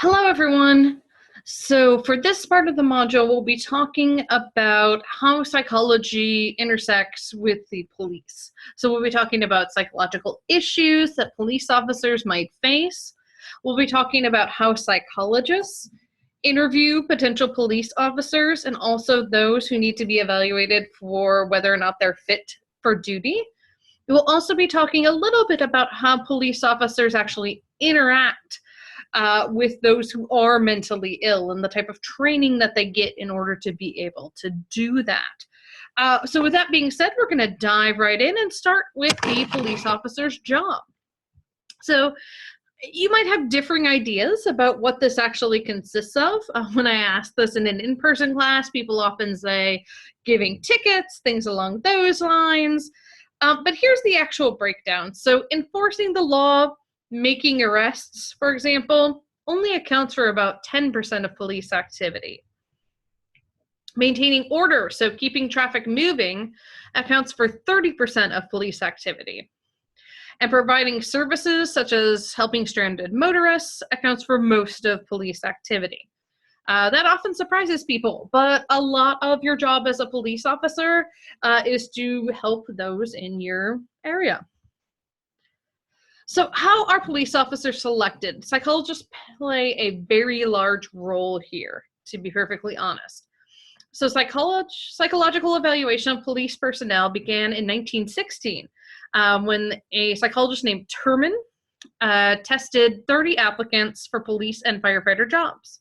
Hello, everyone. So for this part of the module, we'll be talking about how psychology intersects with the police. So we'll be talking about psychological issues that police officers might face. We'll be talking about how psychologists interview potential police officers and also those who need to be evaluated for whether or not they're fit for duty. We'll also be talking a little bit about how police officers actually interact with those who are mentally ill and the type of training that they get in order to be able to do that. So with that being said, we're going to dive right in and start with the police officer's job. So you might have differing ideas about what this actually consists of. When I ask this in an in-person class, people often say giving tickets, things along those lines. But here's the actual breakdown. So enforcing the law, making arrests, for example, only accounts for about 10% of police activity. Maintaining order, so keeping traffic moving, accounts for 30% of police activity. And providing services such as helping stranded motorists accounts for most of police activity. That often surprises people, but a lot of your job as a police officer is to help those in your area. So how are police officers selected? Psychologists play a very large role here, to be perfectly honest. So psychological evaluation of police personnel began in 1916 when a psychologist named Terman tested 30 applicants for police and firefighter jobs.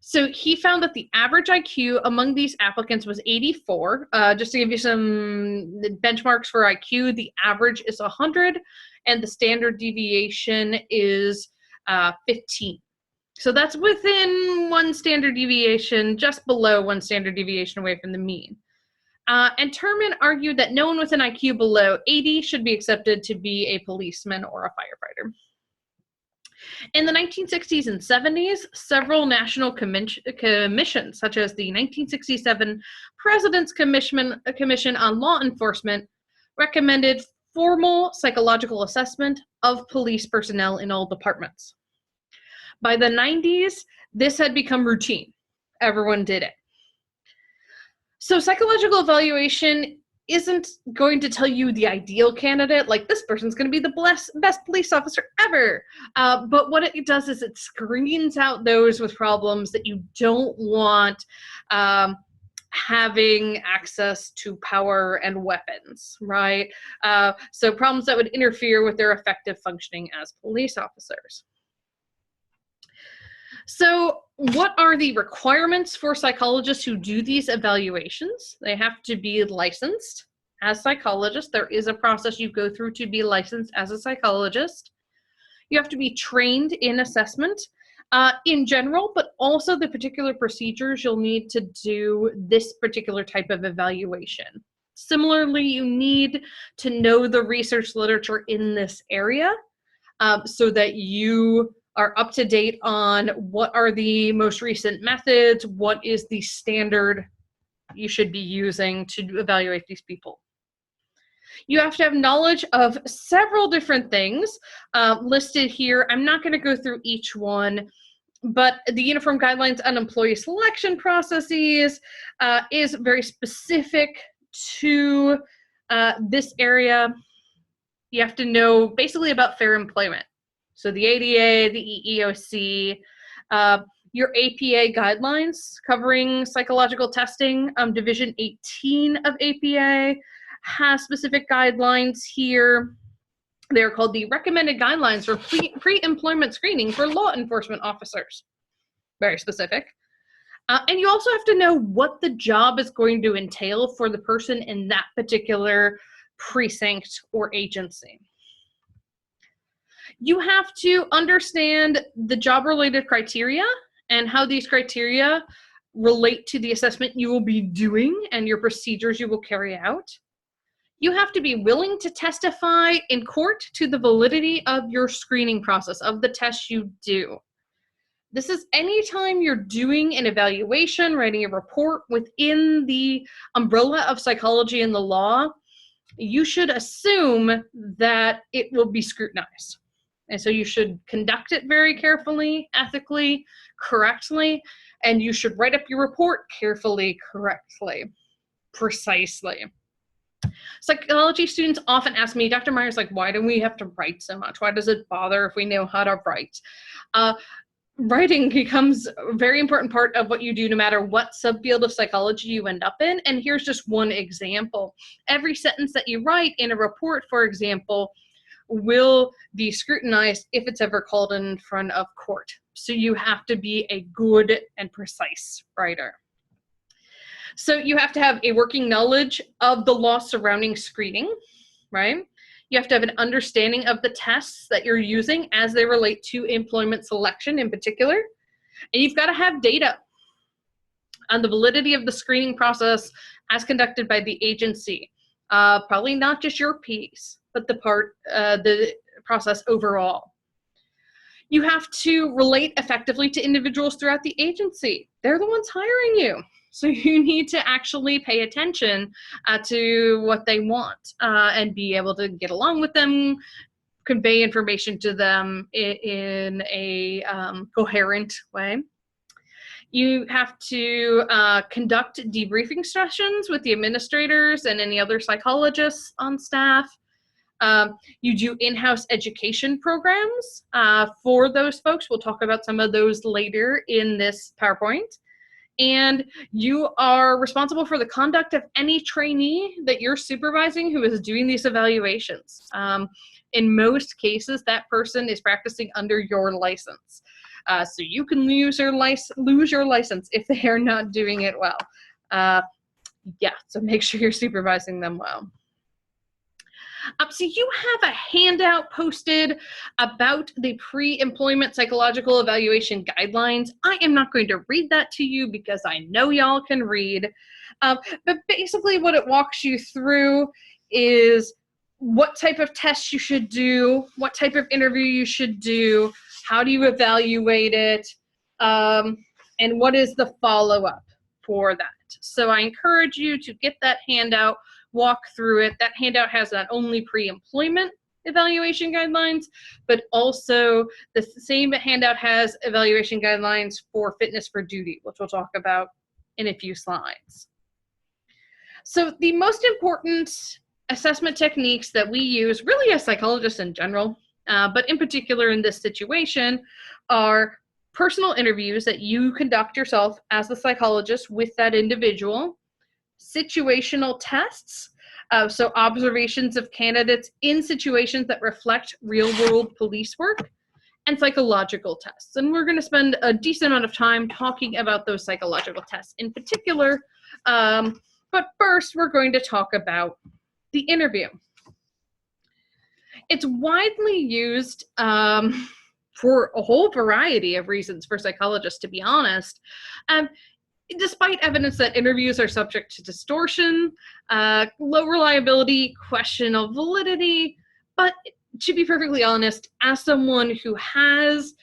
So he found that the average IQ among these applicants was 84. Just to give you some benchmarks for IQ, the average is 100 and the standard deviation is 15. So that's within one standard deviation, just below one standard deviation away from the mean. And Terman argued that no one with an IQ below 80 should be accepted to be a policeman or a firefighter. In the 1960s and 70s, several national commissions, such as the 1967 President's Commission on Law Enforcement, recommended formal psychological assessment of police personnel in all departments. By the 90s, this had become routine. Everyone did it. So psychological evaluation isn't going to tell you the ideal candidate, like this person's going to be the best police officer ever. But what it does is it screens out those with problems that you don't want having access to power and weapons, right? So problems that would interfere with their effective functioning as police officers. So what are the requirements for psychologists who do these evaluations? They have to be licensed as psychologists. There is a process you go through to be licensed as a psychologist. You have to be trained in assessment in general, but also the particular procedures you'll need to do this particular type of evaluation. Similarly, you need to know the research literature in this area so that you are up to date on what are the most recent methods, what is the standard you should be using to evaluate these people. You have to have knowledge of several different things listed here. I'm not going to go through each one, but the Uniform Guidelines on Employee Selection Processes is very specific to this area. You have to know basically about fair employment. So the ADA, the EEOC, your APA guidelines covering psychological testing, Division 18 of APA has specific guidelines here. They're called the Recommended Guidelines for Pre-Employment Screening for Law Enforcement Officers. Very specific. And you also have to know what the job is going to entail for the person in that particular precinct or agency. You have to understand the job-related criteria and how these criteria relate to the assessment you will be doing and your procedures you will carry out. You have to be willing to testify in court to the validity of your screening process, of the tests you do. This is anytime you're doing an evaluation, writing a report within the umbrella of psychology and the law, you should assume that it will be scrutinized. And so you should conduct it very carefully, ethically, correctly, and you should write up your report carefully, correctly, precisely. Psychology students often ask me, Dr. Myers, like, why do we have to write so much? Why does it bother if we know how to write? Writing becomes a very important part of what you do no matter what subfield of psychology you end up in. And here's just one example. Every sentence that you write in a report, for example, will be scrutinized if it's ever called in front of court. So you have to be a good and precise writer. So you have to have a working knowledge of the law surrounding screening, right? You have to have an understanding of the tests that you're using as they relate to employment selection in particular. And you've got to have data on the validity of the screening process as conducted by the agency. Probably not just your piece, but the process overall. You have to relate effectively to individuals throughout the agency. They're the ones hiring you. So you need to actually pay attention to what they want and be able to get along with them, convey information to them in a coherent way. You have to conduct debriefing sessions with the administrators and any other psychologists on staff. You do in-house education programs for those folks. We'll talk about some of those later in this PowerPoint. And you are responsible for the conduct of any trainee that you're supervising who is doing these evaluations. In most cases, that person is practicing under your license. So you can lose your license if they are not doing it well. Yeah, so make sure you're supervising them well. So you have a handout posted about the pre-employment psychological evaluation guidelines. I am not going to read that to you because I know y'all can read. But basically what it walks you through is what type of tests you should do, what type of interview you should do, how do you evaluate it, and what is the follow-up for that. So I encourage you to get that handout, walk through it. That handout has not only pre-employment evaluation guidelines, but also the same handout has evaluation guidelines for fitness for duty, which we'll talk about in a few slides. So the most important assessment techniques that we use, really as psychologists in general, but in particular in this situation, are personal interviews that you conduct yourself as the psychologist with that individual, situational tests, so observations of candidates in situations that reflect real-world police work, and psychological tests. And we're going to spend a decent amount of time talking about those psychological tests in particular, but first we're going to talk about the interview. It's widely used for a whole variety of reasons for psychologists, to be honest. Despite evidence that interviews are subject to distortion, low reliability, question of validity, but to be perfectly honest, as someone who has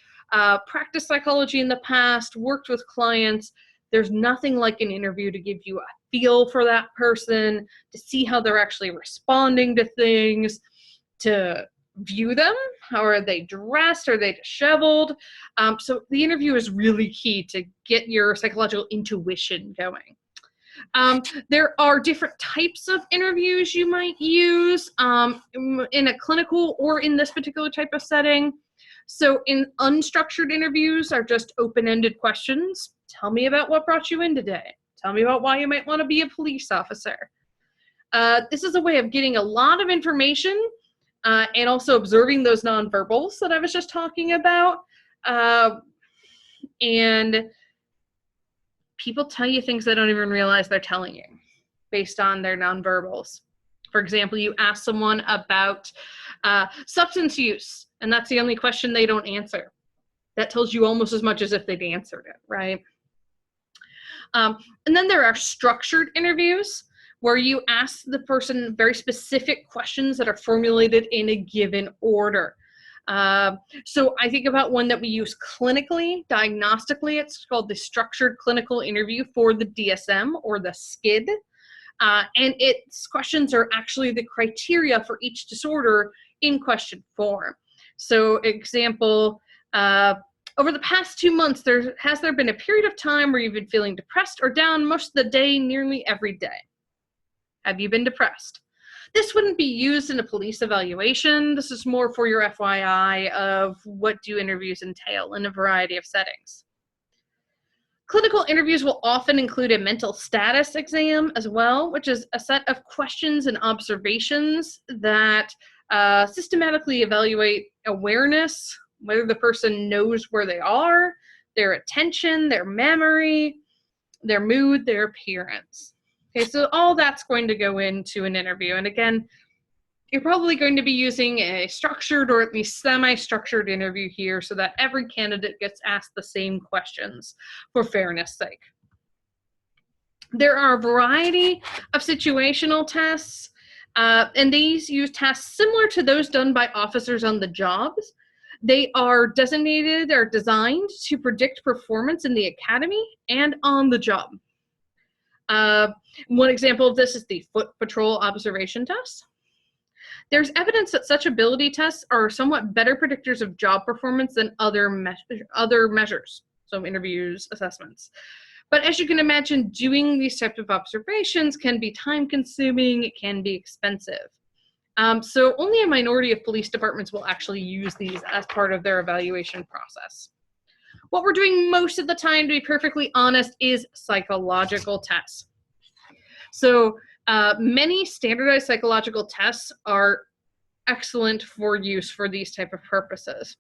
practiced psychology in the past, worked with clients, there's nothing like an interview to give you a feel for that person, to see how they're actually responding to things, to view them. How are they dressed? Are they disheveled? So the interview is really key to get your psychological intuition going. There are different types of interviews you might use in a clinical or in this particular type of setting. So in unstructured interviews are just open-ended questions. Tell me about what brought you in today. Tell me about why you might want to be a police officer. This is a way of getting a lot of information and also observing those nonverbals that I was just talking about. And people tell you things they don't even realize they're telling you based on their nonverbals. For example, you ask someone about substance use, and that's the only question they don't answer. That tells you almost as much as if they'd answered it, right? And then there are structured interviews where you ask the person very specific questions that are formulated in a given order. So I think about one that we use clinically, diagnostically. It's called the structured clinical interview for the DSM or the SCID. And its questions are actually the criteria for each disorder in question form. So example, over the past 2 months, has there been a period of time where you've been feeling depressed or down most of the day, nearly every day? Have you been depressed? This wouldn't be used in a police evaluation. This is more for your FYI of what do interviews entail in a variety of settings. Clinical interviews will often include a mental status exam as well, which is a set of questions and observations that systematically evaluate awareness, whether the person knows where they are, their attention, their memory, their mood, their appearance. Okay, so all that's going to go into an interview. And again, you're probably going to be using a structured or at least semi-structured interview here so that every candidate gets asked the same questions for fairness sake. There are a variety of situational tests, and these use tests similar to those done by officers on the jobs. They are designated or designed to predict performance in the academy and on the job. One example of this is the foot patrol observation test. There's evidence that such ability tests are somewhat better predictors of job performance than other measures, so interviews, assessments. But as you can imagine, doing these types of observations can be time-consuming, it can be expensive. So only a minority of police departments will actually use these as part of their evaluation process. What we're doing most of the time, to be perfectly honest, is psychological tests. So many standardized psychological tests are excellent for use for these type of purposes.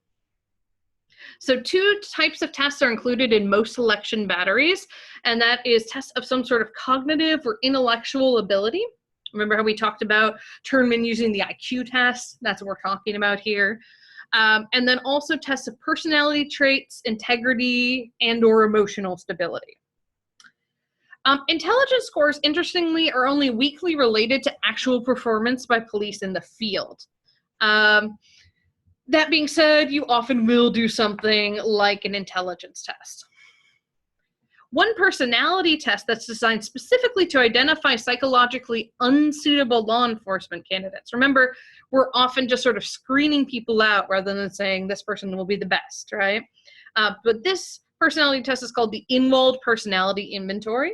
So 2 types of tests are included in most selection batteries, and that is tests of some sort of cognitive or intellectual ability. Remember how we talked about Turnman using the IQ test? That's what we're talking about here. And then also tests of personality traits, integrity, and/or emotional stability. Intelligence scores, interestingly, are only weakly related to actual performance by police in the field. That being said, you often will do something like an intelligence test. One personality test that's designed specifically to identify psychologically unsuitable law enforcement candidates. Remember, we're often just sort of screening people out rather than saying this person will be the best, right? But this personality test is called the Inwald Personality Inventory.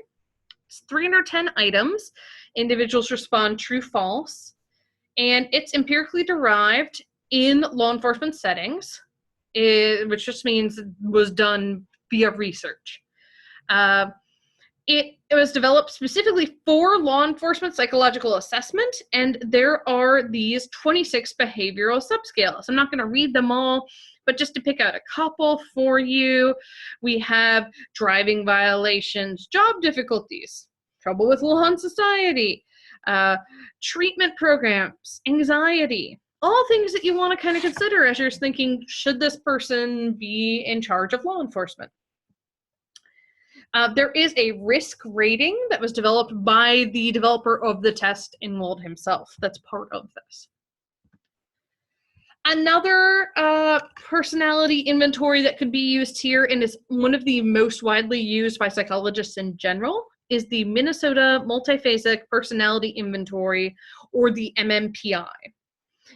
It's 310 items. Individuals respond true, false, and it's empirically derived in law enforcement settings, which just means it was done via research. It was developed specifically for law enforcement psychological assessment, and there are these 26 behavioral subscales. I'm not going to read them all, but just to pick out a couple for you, we have driving violations, job difficulties, trouble with law and society, treatment programs, anxiety, all things that you want to kind of consider as you're thinking, should this person be in charge of law enforcement? There is a risk rating that was developed by the developer of the test, Inwald himself. That's part of this. Another personality inventory that could be used here, and is one of the most widely used by psychologists in general, is the Minnesota Multiphasic Personality Inventory, or the MMPI.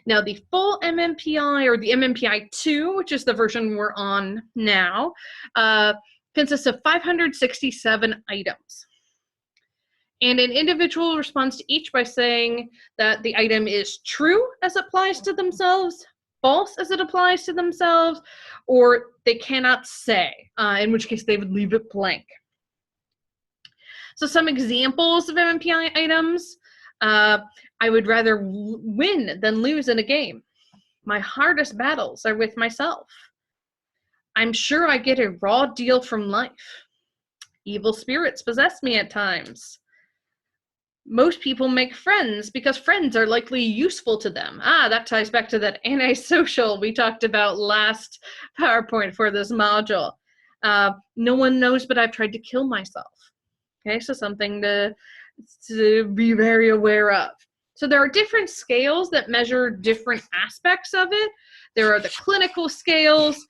Now, the full MMPI, or the MMPI-2, which is the version we're on now, consists of 567 items. And an individual responds to each by saying that the item is true as it applies to themselves, false as it applies to themselves, or they cannot say, in which case they would leave it blank. So some examples of MMPI items: I would rather win than lose in a game. My hardest battles are with myself. I'm sure I get a raw deal from life. Evil spirits possess me at times. Most people make friends because friends are likely useful to them. That ties back to that antisocial we talked about last PowerPoint for this module. No one knows, but I've tried to kill myself. Okay, so something to be very aware of. So there are different scales that measure different aspects of it. There are the clinical scales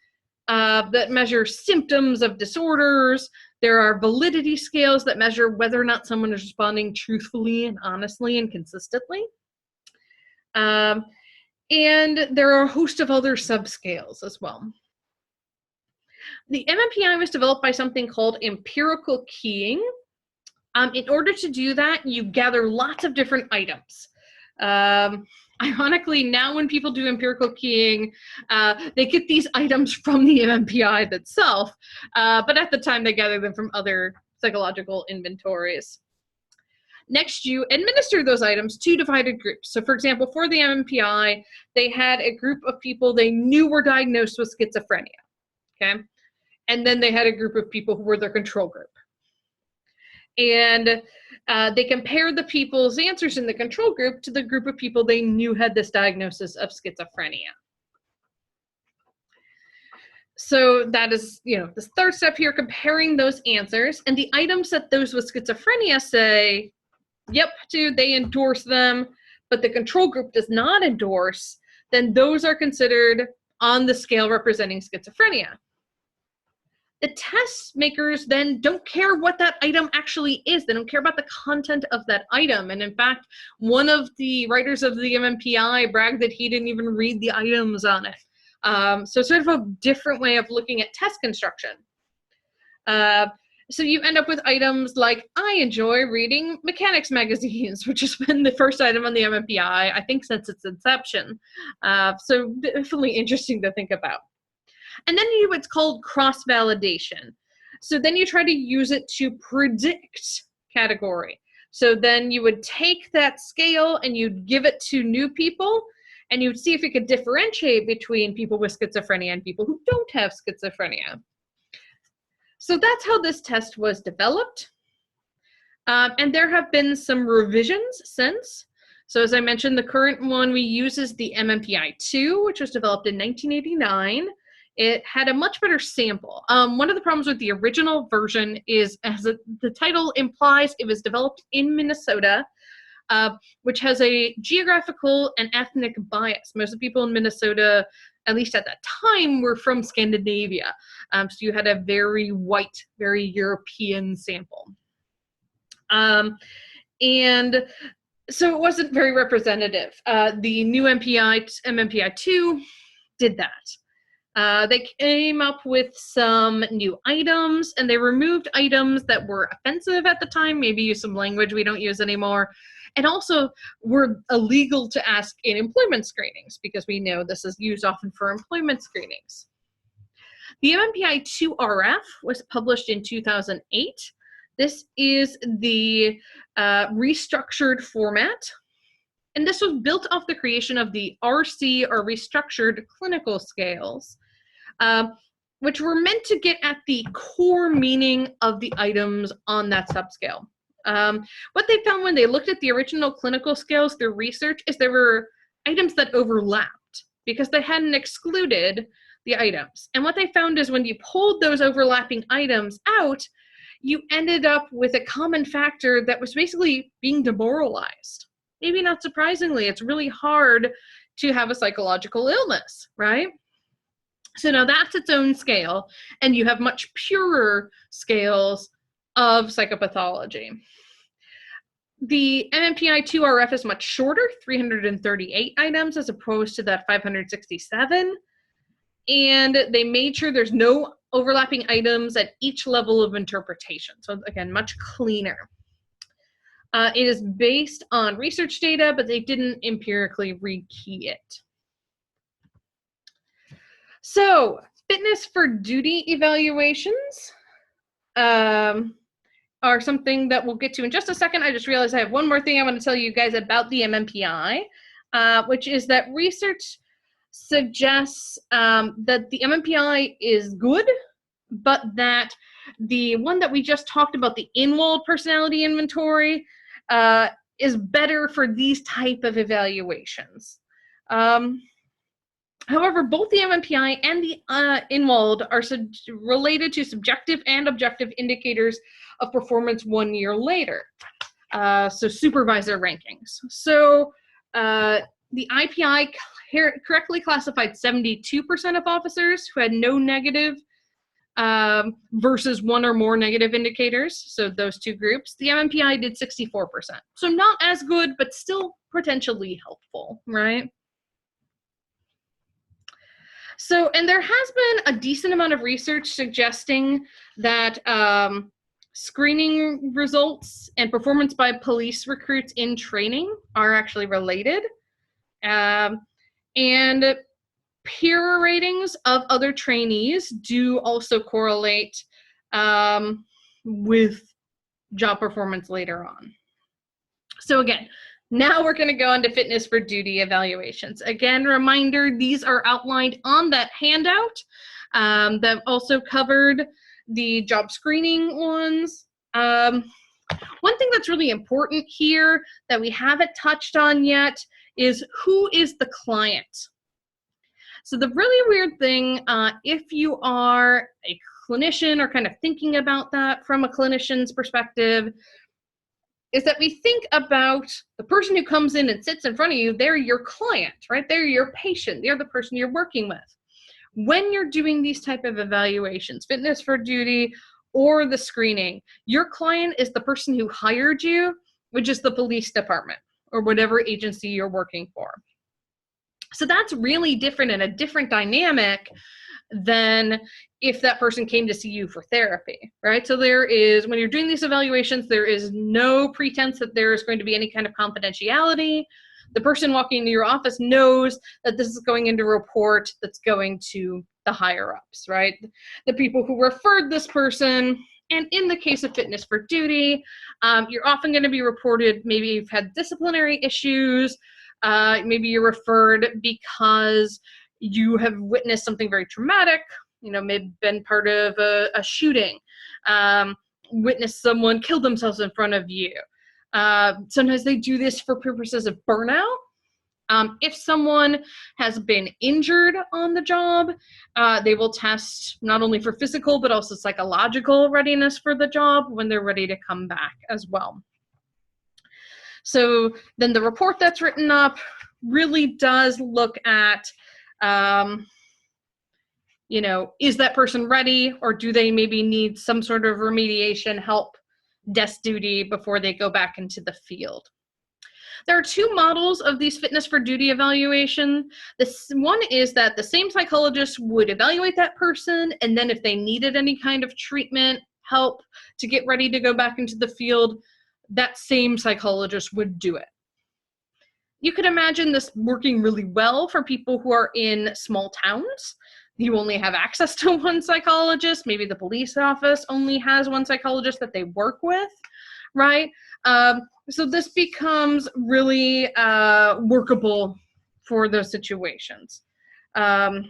that measure symptoms of disorders. There are validity scales that measure whether or not someone is responding truthfully and honestly and consistently. And there are a host of other subscales as well. The MMPI was developed by something called empirical keying. In order to do that, you gather lots of different items. Ironically, now when people do empirical keying, they get these items from the MMPI itself, but at the time they gather them from other psychological inventories. Next, you administer those items to divided groups. So for example, for the MMPI, they had a group of people they knew were diagnosed with schizophrenia, okay? And then they had a group of people who were their control group. And they compared the people's answers in the control group to the group of people they knew had this diagnosis of schizophrenia. So that is, the third step here, comparing those answers, and the items that those with schizophrenia say, yep, dude, they endorse them, but the control group does not endorse, then those are considered on the scale representing schizophrenia. The test makers then don't care what that item actually is. They don't care about the content of that item. And in fact, one of the writers of the MMPI bragged that he didn't even read the items on it. So sort of a different way of looking at test construction. So you end up with items like, I enjoy reading mechanics magazines, which has been the first item on the MMPI, I think, since its inception. So definitely interesting to think about. And then you do what's called cross-validation. So then you try to use it to predict category. So then you would take that scale and you'd give it to new people, and you'd see if it could differentiate between people with schizophrenia and people who don't have schizophrenia. So that's how this test was developed. And there have been some revisions since. So as I mentioned, the current one we use is the MMPI-2, which was developed in 1989. It had a much better sample. One of the problems with the original version is, as the title implies, it was developed in Minnesota, which has a geographical and ethnic bias. Most of the people in Minnesota, at least at that time, were from Scandinavia. So you had a very white, very European sample. And so it wasn't very representative. The new MMPI-2 did that. They came up with some new items, and they removed items that were offensive at the time, maybe use some language we don't use anymore, and also were illegal to ask in employment screenings, because we know this is used often for employment screenings. The MMPI-2RF was published in 2008. This is the restructured format. And this was built off the creation of the RC, or restructured clinical scales, which were meant to get at the core meaning of the items on that subscale. What they found when they looked at the original clinical scales through research is there were items that overlapped because they hadn't excluded the items. And what they found is when you pulled those overlapping items out, you ended up with a common factor that was basically being demoralized. Maybe not surprisingly, it's really hard to have a psychological illness, right? So now that's its own scale, and you have much purer scales of psychopathology. The MMPI-2RF is much shorter, 338 items, as opposed to that 567. And they made sure there's no overlapping items at each level of interpretation. So again, much cleaner. It is based on research data, but they didn't empirically rekey it. So, fitness for duty evaluations are something that we'll get to in just a second. I just realized I have one more thing I want to tell you guys about the MMPI, which is that research suggests that the MMPI is good, but that the one that we just talked about, the Inwald personality inventory, is better for these type of evaluations. However, both the MMPI and the Inwald are related to subjective and objective indicators of performance 1 year later. So supervisor rankings. So the IPI correctly classified 72% of officers who had no negative versus 1 or more negative indicators, so those two groups. The MMPI did 64%. So not as good, but still potentially helpful, right? So, and there has been a decent amount of research suggesting that screening results and performance by police recruits in training are actually related. And peer ratings of other trainees do also correlate with job performance later on. So again, now we're going to go into fitness for duty evaluations. Again, reminder, these are outlined on that handout that also covered the job screening ones. One thing that's really important here that we haven't touched on yet is who is the client. So the really weird thing, if you are a clinician or kind of thinking about that from a clinician's perspective, is that we think about the person who comes in and sits in front of you, they're your client, right? They're your patient, they're the person you're working with. When you're doing these type of evaluations, fitness for duty or the screening, your client is the person who hired you, which is the police department or whatever agency you're working for. So that's really different and a different dynamic than if that person came to see you for therapy, right? So there is, when you're doing these evaluations, there is no pretense that there is going to be any kind of confidentiality. The person walking into your office knows that this is going into a report that's going to the higher ups, right? The people who referred this person. And in the case of fitness for duty, you're often going to be reported, maybe you've had disciplinary issues, maybe you're referred because you have witnessed something very traumatic, you know, maybe been part of a shooting, witnessed someone kill themselves in front of you. Sometimes they do this for purposes of burnout. If someone has been injured on the job, they will test not only for physical, but also psychological readiness for the job when they're ready to come back as well. So then the report that's written up really does look at, you know, is that person ready, or do they maybe need some sort of remediation help, desk duty before they go back into the field. There are two models of these fitness for duty evaluation. This one is that the same psychologist would evaluate that person, and then if they needed any kind of treatment, help to get ready to go back into the field, that same psychologist would do it. You could imagine this working really well for people who are in small towns. You only have access to one psychologist. Maybe the police office only has one psychologist that they work with, right? So this becomes really workable for those situations. However,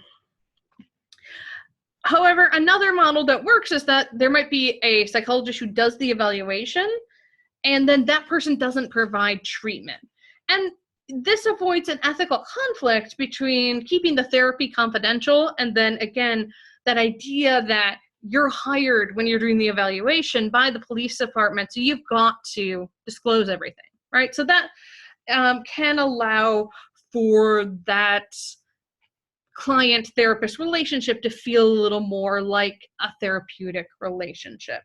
another model that works is that there might be a psychologist who does the evaluation, and then that person doesn't provide treatment. And this avoids an ethical conflict between keeping the therapy confidential and then, again, that idea that you're hired when you're doing the evaluation by the police department, so you've got to disclose everything, right? So that can allow for that client-therapist relationship to feel a little more like a therapeutic relationship.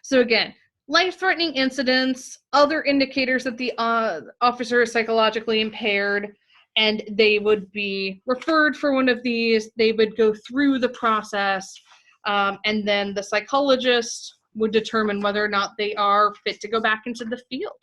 So again, life-threatening incidents, other indicators that the officer is psychologically impaired, and they would be referred for one of these. They would go through the process, and then the psychologist would determine whether or not they are fit to go back into the field.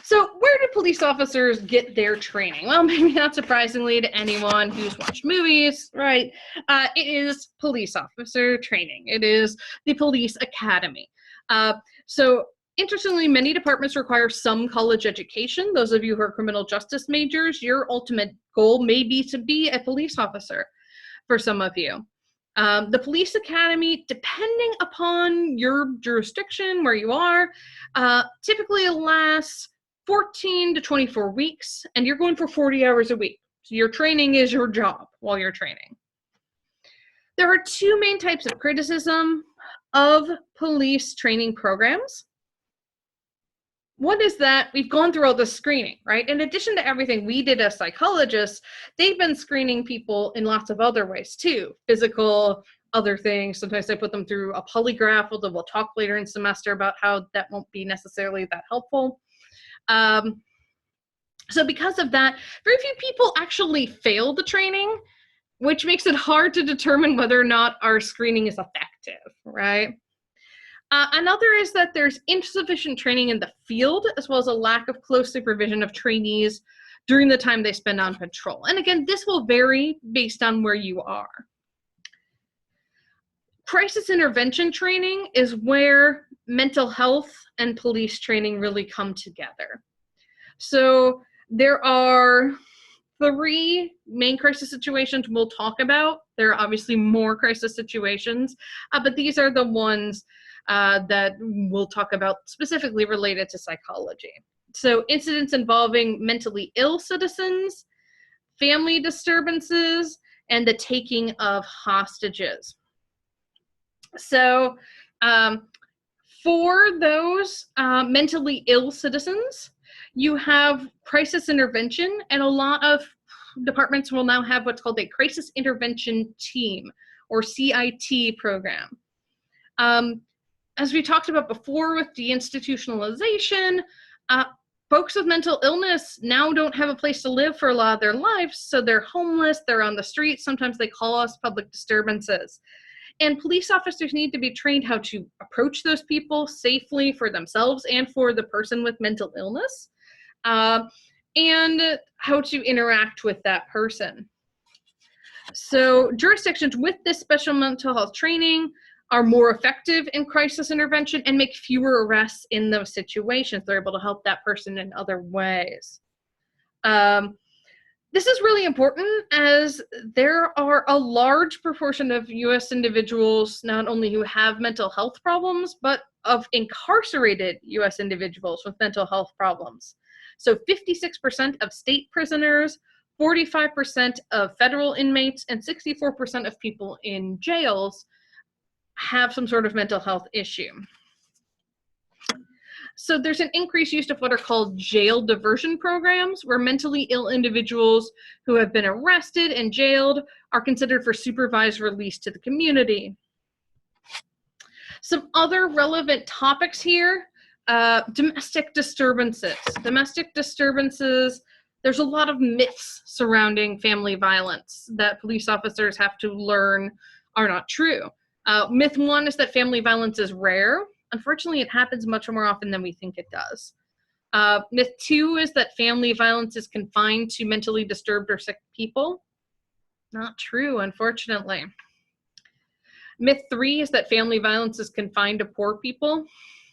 So where do police officers get their training? Well, maybe not surprisingly to anyone who's watched movies, right? It is police officer training. It is the police academy. So interestingly, many departments require some college education. Those of you who are criminal justice majors, your ultimate goal may be to be a police officer for some of you. The police academy, depending upon your jurisdiction, where you are, typically lasts 14 to 24 weeks, and you're going for 40 hours a week. So your training is your job while you're training. There are two main types of criticism of police training programs. One is that we've gone through all the screening, right? In addition to everything we did as psychologists, they've been screening people in lots of other ways too. Physical, other things. Sometimes they put them through a polygraph, although we'll talk later in semester about how that won't be necessarily that helpful. So because of that, very few people actually fail the training, which makes it hard to determine whether or not our screening is effective, right? Another is that there's insufficient training in the field, as well as a lack of close supervision of trainees during the time they spend on patrol. And again, this will vary based on where you are. Crisis intervention training is where mental health and police training really come together. So there are 3 main crisis situations we'll talk about. There are obviously more crisis situations, but these are the ones that we'll talk about specifically related to psychology. So incidents involving mentally ill citizens, family disturbances, and the taking of hostages. So for those mentally ill citizens, you have crisis intervention, and a lot of departments will now have what's called a crisis intervention team, or CIT program. As we talked about before with deinstitutionalization, folks with mental illness now don't have a place to live for a lot of their lives, so they're homeless, they're on the streets, sometimes they call us public disturbances. And police officers need to be trained how to approach those people safely for themselves and for the person with mental illness, and how to interact with that person. So jurisdictions with this special mental health training are more effective in crisis intervention and make fewer arrests in those situations. They're able to help that person in other ways. This is really important, as there are a large proportion of U.S. individuals not only who have mental health problems, but of incarcerated U.S. individuals with mental health problems. So 56% of state prisoners, 45% of federal inmates, and 64% of people in jails have some sort of mental health issue. So there's an increased use of what are called jail diversion programs, where mentally ill individuals who have been arrested and jailed are considered for supervised release to the community. Some other relevant topics here, domestic disturbances. Domestic disturbances, there's a lot of myths surrounding family violence that police officers have to learn are not true. Myth 1 is that family violence is rare. Unfortunately, it happens much more often than we think it does. Myth 2 is that family violence is confined to mentally disturbed or sick people. Not true, unfortunately. Myth 3 is that family violence is confined to poor people.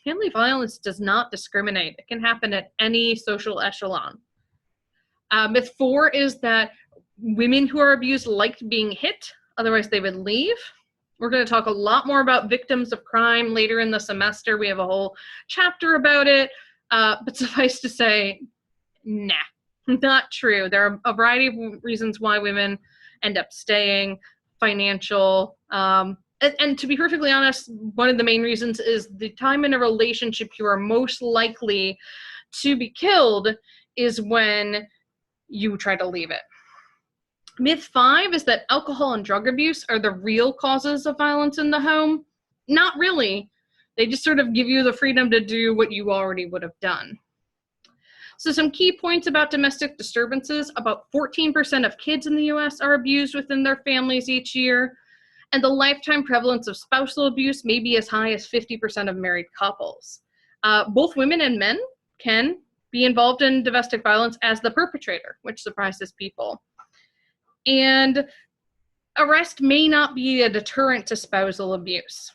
Family violence does not discriminate. It can happen at any social echelon. Myth 4 is that women who are abused like being hit, otherwise they would leave. We're going to talk a lot more about victims of crime later in the semester. We have a whole chapter about it, but suffice to say, nah, not true. There are a variety of reasons why women end up staying, financial, and to be perfectly honest, one of the main reasons is the time in a relationship you are most likely to be killed is when you try to leave it. Myth 5 is that alcohol and drug abuse are the real causes of violence in the home. Not really. They just sort of give you the freedom to do what you already would have done. So some key points about domestic disturbances: about 14% of kids in the US are abused within their families each year, and the lifetime prevalence of spousal abuse may be as high as 50% of married couples. Both women and men can be involved in domestic violence as the perpetrator, which surprises people. And arrest may not be a deterrent to spousal abuse.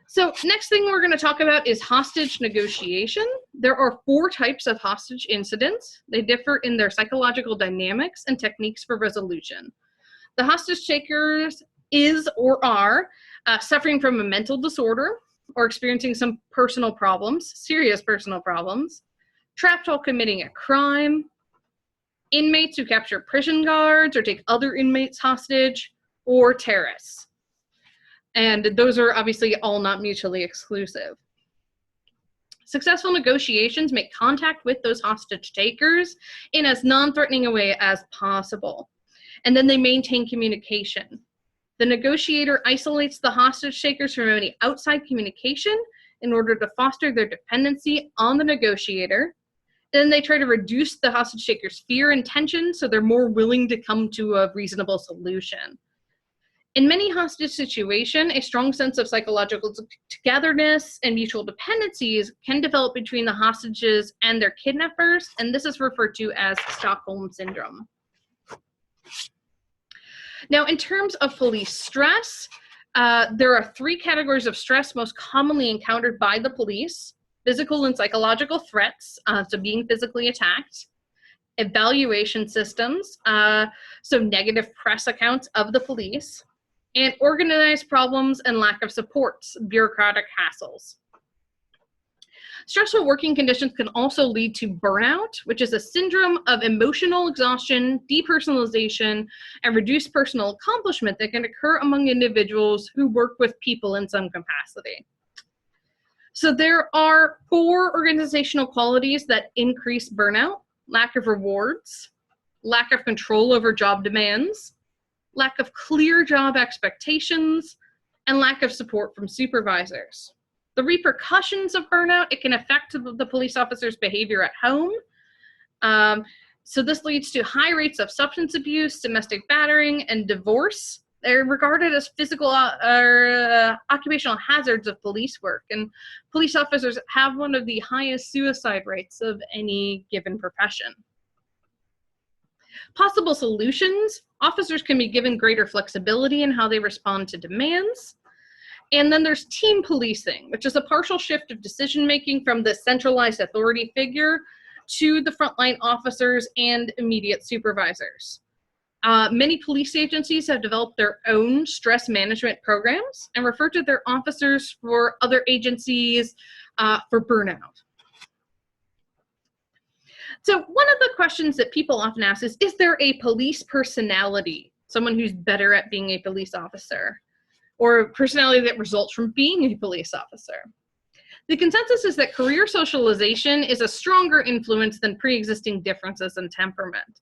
So next thing we're going to talk about is hostage negotiation. There are 4 types of hostage incidents. They differ in their psychological dynamics and techniques for resolution. The hostage takers is or are suffering from a mental disorder or experiencing some personal problems, serious personal problems, trapped while committing a crime, inmates who capture prison guards or take other inmates hostage, or terrorists. And those are obviously all not mutually exclusive. Successful negotiations make contact with those hostage takers in as non-threatening a way as possible. And then they maintain communication. The negotiator isolates the hostage takers from any outside communication in order to foster their dependency on the negotiator. Then they try to reduce the hostage takers' fear and tension, so they're more willing to come to a reasonable solution. In many hostage situations, a strong sense of psychological togetherness and mutual dependencies can develop between the hostages and their kidnappers, and this is referred to as Stockholm Syndrome. Now, in terms of police stress, there are 3 categories of stress most commonly encountered by the police: physical and psychological threats, so being physically attacked; evaluation systems, so negative press accounts of the police; and organized problems and lack of supports, bureaucratic hassles. Stressful working conditions can also lead to burnout, which is a syndrome of emotional exhaustion, depersonalization, and reduced personal accomplishment that can occur among individuals who work with people in some capacity. So there are 4 organizational qualities that increase burnout: lack of rewards, lack of control over job demands, lack of clear job expectations, and lack of support from supervisors. The repercussions of burnout: it can affect the police officer's behavior at home. So this leads to high rates of substance abuse, domestic battering, and divorce. They're regarded as physical or occupational hazards of police work, and police officers have one of the highest suicide rates of any given profession. Possible solutions: officers can be given greater flexibility in how they respond to demands. And then there's team policing, which is a partial shift of decision-making from the centralized authority figure to the frontline officers and immediate supervisors. Many police agencies have developed their own stress management programs and refer to their officers for other agencies for burnout. So one of the questions that people often ask is there a police personality, someone who's better at being a police officer, or a personality that results from being a police officer? The consensus is that career socialization is a stronger influence than pre-existing differences in temperament.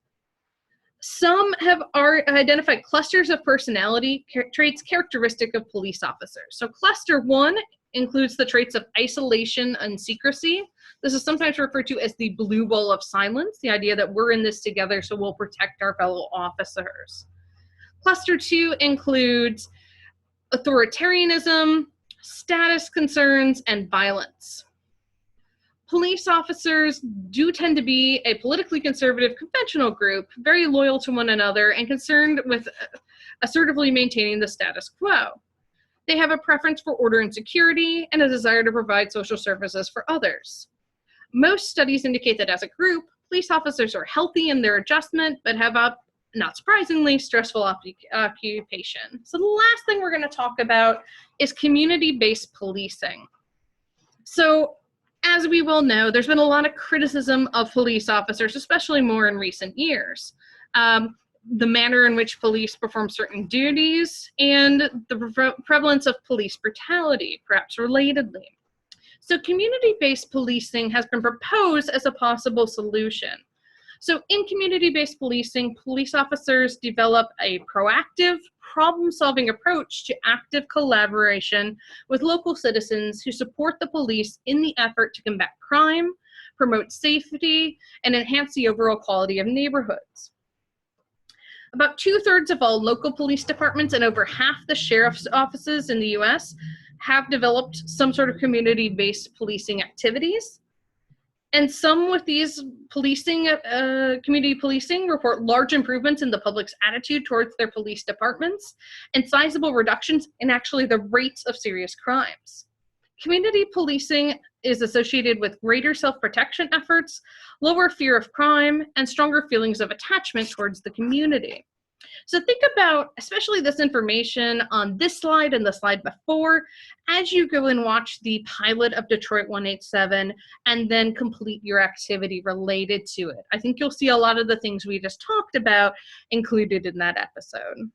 Some have identified clusters of personality traits characteristic of police officers. So cluster 1 includes the traits of isolation and secrecy. This is sometimes referred to as the blue wall of silence, the idea that we're in this together, so we'll protect our fellow officers. Cluster 2 includes authoritarianism, status concerns, and violence. Police officers do tend to be a politically conservative, conventional group, very loyal to one another and concerned with assertively maintaining the status quo. They have a preference for order and security and a desire to provide social services for others. Most studies indicate that as a group, police officers are healthy in their adjustment, but have a, not surprisingly, stressful occupation. So the last thing we're going to talk about is community-based policing. So as we well know, there's been a lot of criticism of police officers, especially more in recent years. The manner in which police perform certain duties and the prevalence of police brutality, perhaps relatedly. So community-based policing has been proposed as a possible solution. So in community-based policing, police officers develop a proactive, problem-solving approach to active collaboration with local citizens who support the police in the effort to combat crime, promote safety, and enhance the overall quality of neighborhoods. About 2/3 of all local police departments and over half the sheriff's offices in the US have developed some sort of community-based policing activities. And some with these policing, community policing report large improvements in the public's attitude towards their police departments and sizable reductions in actually the rates of serious crimes. Community policing is associated with greater self-protection efforts, lower fear of crime, and stronger feelings of attachment towards the community. So think about, especially this information on this slide and the slide before, as you go and watch the pilot of Detroit 187 and then complete your activity related to it. I think you'll see a lot of the things we just talked about included in that episode.